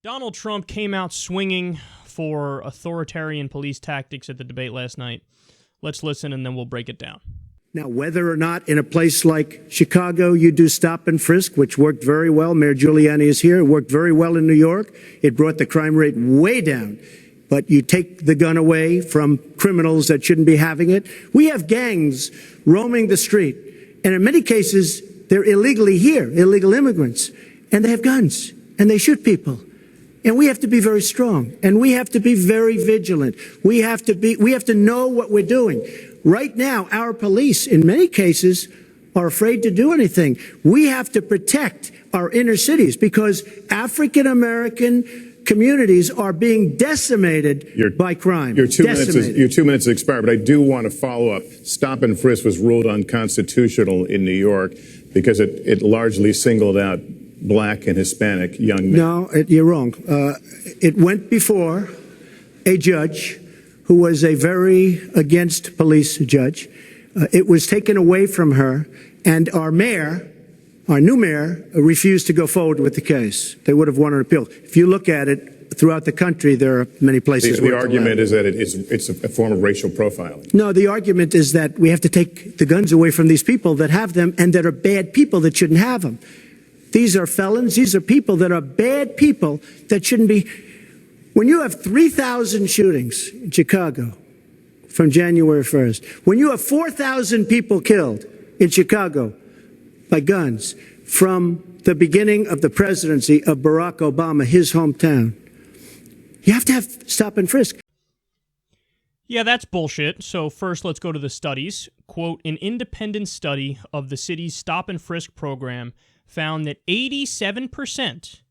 Donald Trump came out swinging for authoritarian police tactics at the debate last night. Let's listen and then we'll break it down. Now, whether or not in a place like Chicago you do stop and frisk, which worked very well, Mayor Giuliani is here, it worked very well in New York. It brought the crime rate way down. But you take the gun away from criminals that shouldn't be having it. We have gangs roaming the street, and in many cases, they're illegally here, illegal immigrants, and they have guns, and they shoot people. And we have to be very strong, and we have to be very vigilant. We have to know what we're doing. Right now, our police, in many cases, are afraid to do anything. We have to protect our inner cities because African-American communities are being decimated by crime. Your 2 minutes has expired, but I do want to follow up. Stop and frisk was ruled unconstitutional in New York because it largely singled out black and Hispanic young men. No, you're wrong. It went before a judge who was a very against police judge. It was taken away from her, and our new mayor, refused to go forward with the case. They would have won an appeal. If you look at it throughout the country, there are many places where the argument is that it's a form of racial profiling. No, the argument is that we have to take the guns away from these people that have them and that are bad people that shouldn't have them. These are felons. These are people that are bad people that shouldn't be. When you have 3,000 shootings in Chicago from January 1st, when you have 4,000 people killed in Chicago by guns from the beginning of the presidency of Barack Obama, his hometown, you have to have stop and frisk. Yeah, that's bullshit. So first, let's go to the studies. Quote, an independent study of the city's stop and frisk program found that 87%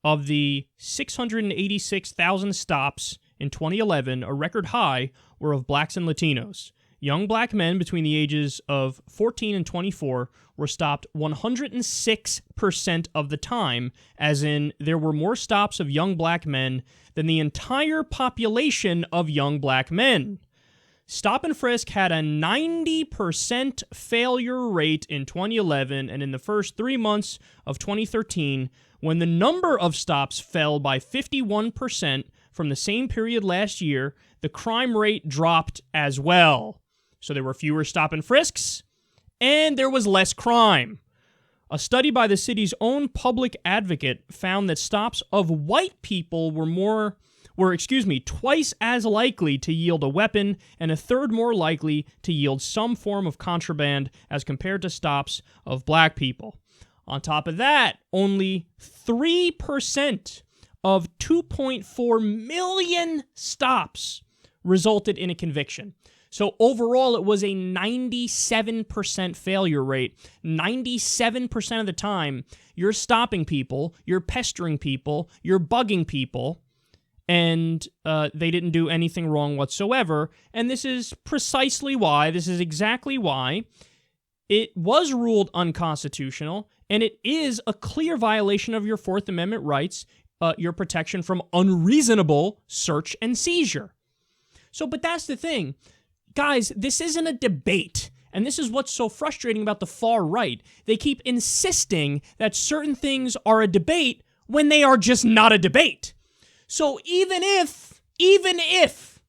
of the 686,000 stops in 2011, a record high, were of blacks and Latinos. Young black men between the ages of 14 and 24 were stopped 106% of the time, as in there were more stops of young black men than the entire population of young black men. Stop and frisk had a 90% failure rate in 2011, and in the first 3 months of 2013, when the number of stops fell by 51% from the same period last year, the crime rate dropped as well. So there were fewer stop and frisks, and there was less crime. A study by the city's own public advocate found that stops of white people were twice as likely to yield a weapon and a third more likely to yield some form of contraband as compared to stops of black people. On top of that, only 3% of 2.4 million stops resulted in a conviction. So overall, it was a 97% failure rate. 97% of the time, you're stopping people, you're pestering people, you're bugging people, and they didn't do anything wrong whatsoever. And this is exactly why it was ruled unconstitutional, and it is a clear violation of your Fourth Amendment rights, your protection from unreasonable search and seizure. So, but that's the thing. Guys, this isn't a debate. And this is what's so frustrating about the far right. They keep insisting that certain things are a debate when they are just not a debate. So even if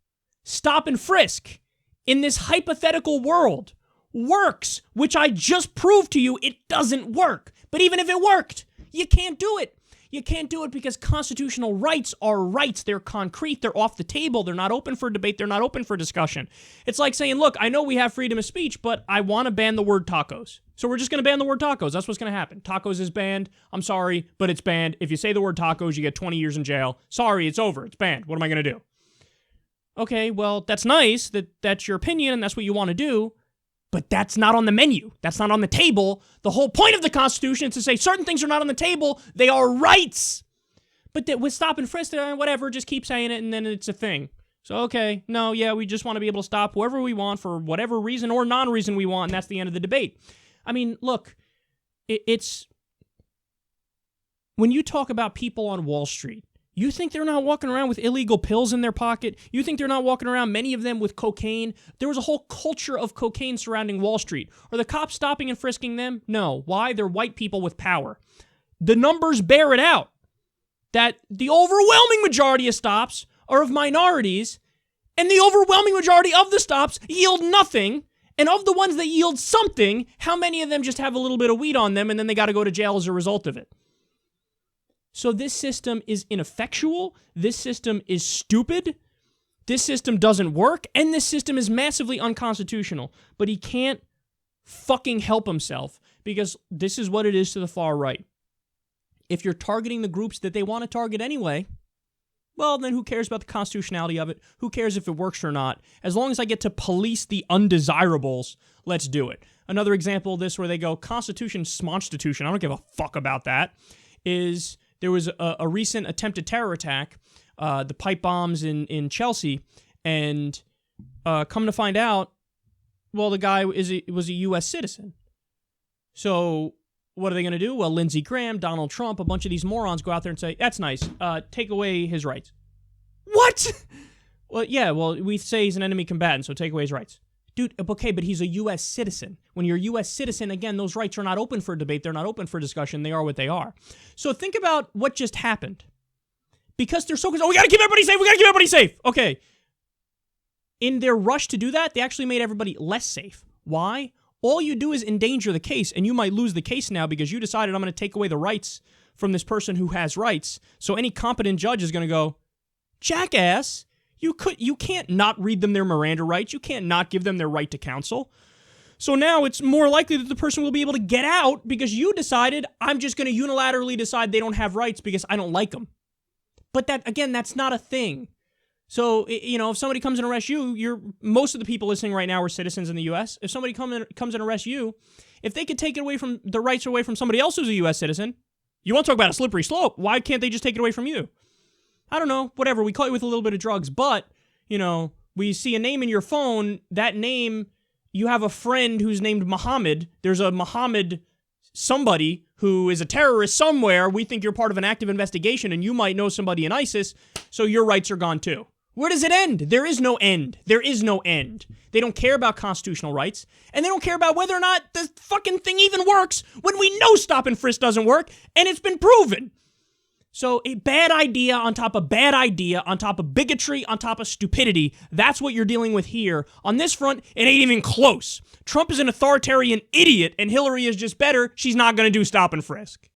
stop and frisk in this hypothetical world works, which I just proved to you it doesn't work, but even if it worked, you can't do it. You can't do it because constitutional rights are rights. They're concrete. They're off the table. They're not open for debate. They're not open for discussion. It's like saying, look, I know we have freedom of speech, but I want to ban the word tacos. So we're just going to ban the word tacos. That's what's going to happen. Tacos is banned. I'm sorry, but it's banned. If you say the word tacos, you get 20 years in jail. Sorry, it's over. It's banned. What am I going to do? Okay, well, that's nice. That's your opinion and that's what you want to do. But that's not on the menu. That's not on the table. The whole point of the Constitution is to say certain things are not on the table. They are rights. But with stop and frisk, whatever, just keep saying it and then it's a thing. So, okay, no, yeah, we just want to be able to stop whoever we want for whatever reason or non-reason we want, and that's the end of the debate. I mean, look, it's... When you talk about people on Wall Street, you think they're not walking around with illegal pills in their pocket? You think they're not walking around, many of them, with cocaine? There was a whole culture of cocaine surrounding Wall Street. Are the cops stopping and frisking them? No. Why? They're white people with power. The numbers bear it out. that the overwhelming majority of stops are of minorities, and the overwhelming majority of the stops yield nothing. And of the ones that yield something, how many of them just have a little bit of weed on them and then they got to go to jail as a result of it? So this system is ineffectual. This system is stupid. This system doesn't work. And this system is massively unconstitutional. But he can't fucking help himself, because this is what it is to the far right. If you're targeting the groups that they want to target anyway, well, then who cares about the constitutionality of it? Who cares if it works or not? As long as I get to police the undesirables, let's do it. Another example of this where they go, Constitution, smonstitution, I don't give a fuck about that, is there was a recent attempted terror attack, the pipe bombs in Chelsea, and come to find out, well, the guy was a U.S. citizen. So what are they going to do? Well, Lindsey Graham, Donald Trump, a bunch of these morons go out there and say, that's nice, take away his rights. What? Well, yeah, well, we say he's an enemy combatant, so take away his rights. Dude, okay, but he's a U.S. citizen. When you're a U.S. citizen, again, those rights are not open for debate. They're not open for discussion. They are what they are. So think about what just happened. Because they're so concerned, we got to keep everybody safe, we got to keep everybody safe. Okay. In their rush to do that, they actually made everybody less safe. Why? All you do is endanger the case, and you might lose the case now because you decided I'm going to take away the rights from this person who has rights. So any competent judge is going to go, jackass, you can't not read them their Miranda rights. You can't not give them their right to counsel. So now it's more likely that the person will be able to get out because you decided I'm just going to unilaterally decide they don't have rights because I don't like them. But that, again, that's not a thing. So, if somebody comes and arrests you, most of the people listening right now are citizens in the U.S. If somebody comes and arrests you, if they could take it away from the rights away from somebody else who's a U.S. citizen, you want to talk about a slippery slope. Why can't they just take it away from you? I don't know, whatever. We caught you with a little bit of drugs, but, we see a name in your phone, that name, you have a friend who's named Muhammad. There's a Muhammad somebody who is a terrorist somewhere. We think you're part of an active investigation and you might know somebody in ISIS, so your rights are gone too. Where does it end? There is no end. There is no end. They don't care about constitutional rights, and they don't care about whether or not the fucking thing even works when we know stop and frisk doesn't work, and it's been proven. So a bad idea on top of bad idea, on top of bigotry, on top of stupidity, that's what you're dealing with here. On this front, it ain't even close. Trump is an authoritarian idiot, and Hillary is just better. She's not going to do stop and frisk.